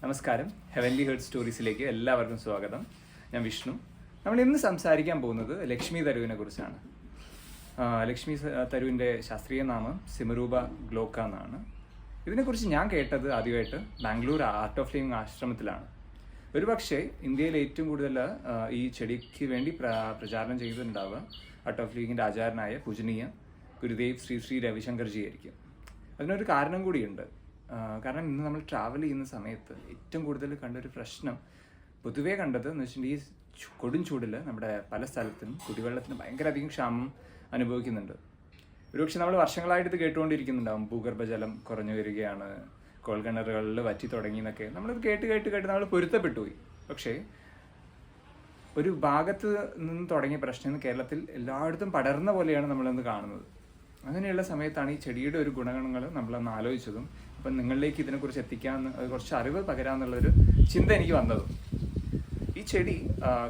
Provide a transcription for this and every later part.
നമസ്കാരം. Heavenly heart സ്റ്റോറീസിലേക്ക് എല്ലാവർക്കും സ്വാഗതം. ഞാൻ വിഷ്ണു. നമ്മൾ ഇന്ന് സംസാരിക്കാൻ പോകുന്നത് ലക്ഷ്മി തരുവിനെ കുറിച്ചാണ്. ലക്ഷ്മി തരുവിൻ്റെ ശാസ്ത്രീയ നാമം സിമരൂപ ഗ്ലോക്ക എന്നാണ്. ഇതിനെക്കുറിച്ച് ഞാൻ കേട്ടത് ആദ്യമായിട്ട് ബാംഗ്ലൂർ ആർട്ട് ഓഫ് ലിവിങ് ആശ്രമത്തിലാണ്. ഒരുപക്ഷെ ഇന്ത്യയിൽ ഏറ്റവും കൂടുതൽ ഈ ചെടിക്ക് വേണ്ടി പ്രചാരണം ചെയ്തിട്ടുണ്ടാവുക ആർട്ട് ഓഫ് ലിവിങ്ങിൻ്റെ ആചാരനായ പൂജനീയ ഗുരുദേവ് ശ്രീ ശ്രീ രവിശങ്കർജി ആയിരിക്കും. അതിനൊരു കാരണം കൂടിയുണ്ട്. കാരണം ഇന്ന് നമ്മൾ ട്രാവൽ ചെയ്യുന്ന സമയത്ത് ഏറ്റവും കൂടുതൽ കണ്ടൊരു പ്രശ്നം പൊതുവേ കണ്ടത് എന്ന് വെച്ചിട്ടുണ്ടെങ്കിൽ ഈ കൊടും ചൂടിൽ നമ്മുടെ പല സ്ഥലത്തും കുടിവെള്ളത്തിന് ഭയങ്കര അധികം ക്ഷാമം അനുഭവിക്കുന്നുണ്ട്. ഒരുപക്ഷെ നമ്മൾ വർഷങ്ങളായിട്ട് ഇത് കേട്ടുകൊണ്ടിരിക്കുന്നുണ്ടാവും. ഭൂഗർഭജലം കുറഞ്ഞു വരികയാണ്, കോൾക്കിണറുകളിൽ വറ്റി തുടങ്ങി എന്നൊക്കെ നമ്മളത് കേട്ട് നമ്മൾ പൊരുത്തപ്പെട്ടു പോയി. പക്ഷേ ഒരു ഭാഗത്ത് നിന്ന് തുടങ്ങിയ പ്രശ്നം കേരളത്തിൽ എല്ലായിടത്തും പടർന്ന പോലെയാണ് നമ്മളന്ന് കാണുന്നത്. അങ്ങനെയുള്ള സമയത്താണ് ഈ ചെടിയുടെ ഒരു ഗുണഗണങ്ങൾ നമ്മളന്ന് ആലോചിച്ചതും അപ്പം നിങ്ങളിലേക്ക് ഇതിനെക്കുറിച്ച് എത്തിക്കാമെന്ന് കുറച്ച് അറിവ് പകരാമെന്നുള്ളൊരു ചിന്ത എനിക്ക് വന്നതും. ഈ ചെടി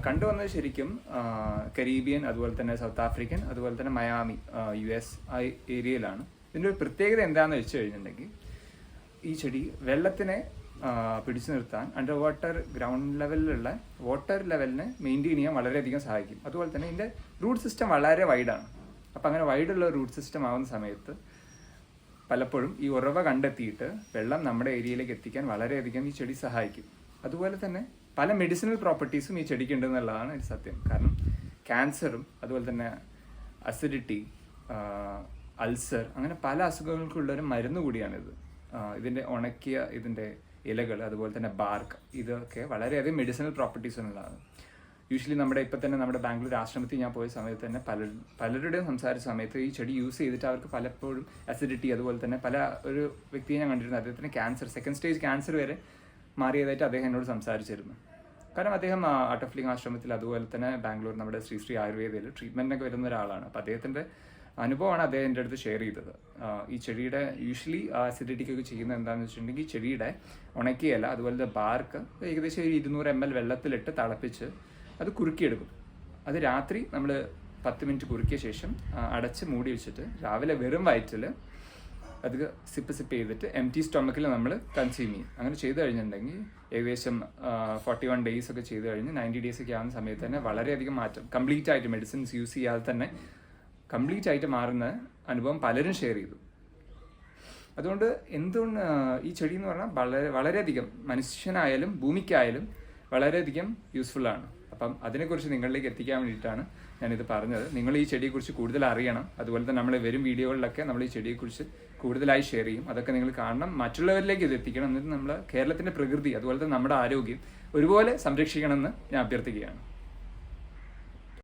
കണ്ടുവന്നത് ശരിക്കും കരീബിയൻ, അതുപോലെ തന്നെ സൗത്ത് ആഫ്രിക്കൻ, അതുപോലെ തന്നെ മയാമി US ഏരിയയിലാണ്. ഇതിൻ്റെ ഒരു പ്രത്യേകത എന്താണെന്ന് വെച്ച് കഴിഞ്ഞിട്ടുണ്ടെങ്കിൽ ഈ ചെടി വെള്ളത്തിനെ പിടിച്ചു നിർത്താൻ അണ്ടർ വാട്ടർ ഗ്രൗണ്ട് ലെവലിലുള്ള വാട്ടർ ലെവലിനെ മെയിൻറ്റെയിൻ ചെയ്യാൻ വളരെയധികം സഹായിക്കും. അതുപോലെ തന്നെ ഇതിൻ്റെ റൂട്ട് സിസ്റ്റം വളരെ വൈഡാണ്. അപ്പം അങ്ങനെ വൈഡുള്ള റൂട്ട് സിസ്റ്റം ആവുന്ന സമയത്ത് പലപ്പോഴും ഈ ഉറവ കണ്ടെത്തിയിട്ട് വെള്ളം നമ്മുടെ ഏരിയയിലേക്ക് എത്തിക്കാൻ വളരെയധികം ഈ ചെടി സഹായിക്കും. അതുപോലെ തന്നെ പല മെഡിസിനൽ പ്രോപ്പർട്ടീസും ഈ ചെടിക്ക് ഉണ്ടെന്നുള്ളതാണ് ഒരു സത്യം. കാരണം ക്യാൻസറും അതുപോലെ തന്നെ അസിഡിറ്റി, അൾസർ, അങ്ങനെ പല അസുഖങ്ങൾക്കുള്ളൊരു മരുന്ന് കൂടിയാണിത്. ഇതിൻ്റെ ഉണക്കിയ ഇതിൻ്റെ ഇലകൾ, അതുപോലെ തന്നെ ബാർക്ക്, ഇതൊക്കെ വളരെയധികം മെഡിസിനൽ പ്രോപ്പർട്ടീസ് ഉള്ളതാണ്. യൂഷ്വലി ഇപ്പം തന്നെ നമ്മുടെ ബാംഗ്ലൂർ ആശ്രമത്തിൽ ഞാൻ പോയ സമയത്ത് തന്നെ പലരുടെയും സംസാരിച്ച സമയത്ത് ഈ ചെടി യൂസ് ചെയ്തിട്ട് അവർക്ക് പലപ്പോഴും അസിഡിറ്റി, അതുപോലെ തന്നെ ഒരു വ്യക്തിയെ ഞാൻ കണ്ടിരുന്നു, അദ്ദേഹത്തിന് ക്യാൻസർ, സെക്കൻഡ് സ്റ്റേജ് ക്യാൻസർ വരെ മാറിയതായിട്ട് അദ്ദേഹം എന്നോട് സംസാരിച്ചിരുന്നു. കാരണം അദ്ദേഹം ആർട്ട് ഓഫ് ലിവിങ് ആശ്രമത്തിൽ, അതുപോലെ തന്നെ ബാംഗ്ലൂർ നമ്മുടെ ശ്രീ ശ്രീ ആയുർവേദയിൽ ട്രീറ്റ്മെൻറ്റൊക്കെ വരുന്ന ഒരാളാണ്. അപ്പോൾ അദ്ദേഹത്തിൻ്റെ അനുഭവമാണ് അദ്ദേഹം എൻ്റെ അടുത്ത് ഷെയർ ചെയ്തത്. ഈ ചെടിയുടെ യൂഷ്വലി അസിഡിറ്റിക്കൊക്കെ ചെയ്യുന്നത് എന്താണെന്ന് വെച്ചിട്ടുണ്ടെങ്കിൽ ചെടിയുടെ ഉണക്കിയ ഇല, അതുപോലെ ബാർക്ക് ഏകദേശം ഒരു 200 ml വെള്ളത്തിലിട്ട് തിളപ്പിച്ച് അത് കുറുക്കിയെടുക്കും. അത് രാത്രി നമ്മൾ 10 മിനിറ്റ് കുറുക്കിയ ശേഷം അടച്ച് മൂടി വെച്ചിട്ട് രാവിലെ വെറും വയറ്റിൽ അത് സിപ്പ് ചെയ്തിട്ട് എംറ്റി സ്റ്റൊമക്കിൽ നമ്മൾ കൺസ്യൂം ചെയ്യും. അങ്ങനെ ചെയ്ത് കഴിഞ്ഞിട്ടുണ്ടെങ്കിൽ ഏകദേശം 41 days ഒക്കെ ചെയ്ത് കഴിഞ്ഞ് 90 days ഒക്കെ ആവുന്ന സമയത്ത് തന്നെ വളരെയധികം മാറ്റം, കംപ്ലീറ്റ് ആയിട്ട് മെഡിസിൻസ് യൂസ് ചെയ്യാതെ തന്നെ കംപ്ലീറ്റ് ആയിട്ട് മാറുന്ന അനുഭവം പലരും ഷെയർ ചെയ്തു. അതുകൊണ്ട് എന്തുകൊണ്ട് ഈ ചെടി എന്ന് പറഞ്ഞാൽ വളരെയധികം മനുഷ്യനായാലും ഭൂമിക്കായാലും വളരെയധികം യൂസ്ഫുള്ളാണ്. അപ്പം അതിനെക്കുറിച്ച് നിങ്ങളിലേക്ക് എത്തിക്കാൻ വേണ്ടിയിട്ടാണ് ഞാനിത് പറഞ്ഞത്. നിങ്ങൾ ഈ ചെടിയെക്കുറിച്ച് കൂടുതൽ അറിയണം. അതുപോലെ തന്നെ നമ്മൾ വരും വീഡിയോകളിലൊക്കെ നമ്മൾ ഈ ചെടിയെക്കുറിച്ച് കൂടുതലായി ഷെയർ ചെയ്യും. അതൊക്കെ നിങ്ങൾ കാണണം, മറ്റുള്ളവരിലേക്ക് ഇത് എത്തിക്കണം. എന്നിട്ട് നമ്മൾ കേരളത്തിൻ്റെ പ്രകൃതി, അതുപോലെ തന്നെ നമ്മുടെ ആരോഗ്യം ഒരുപോലെ സംരക്ഷിക്കണമെന്ന് ഞാൻ അഭ്യർത്ഥിക്കുകയാണ്.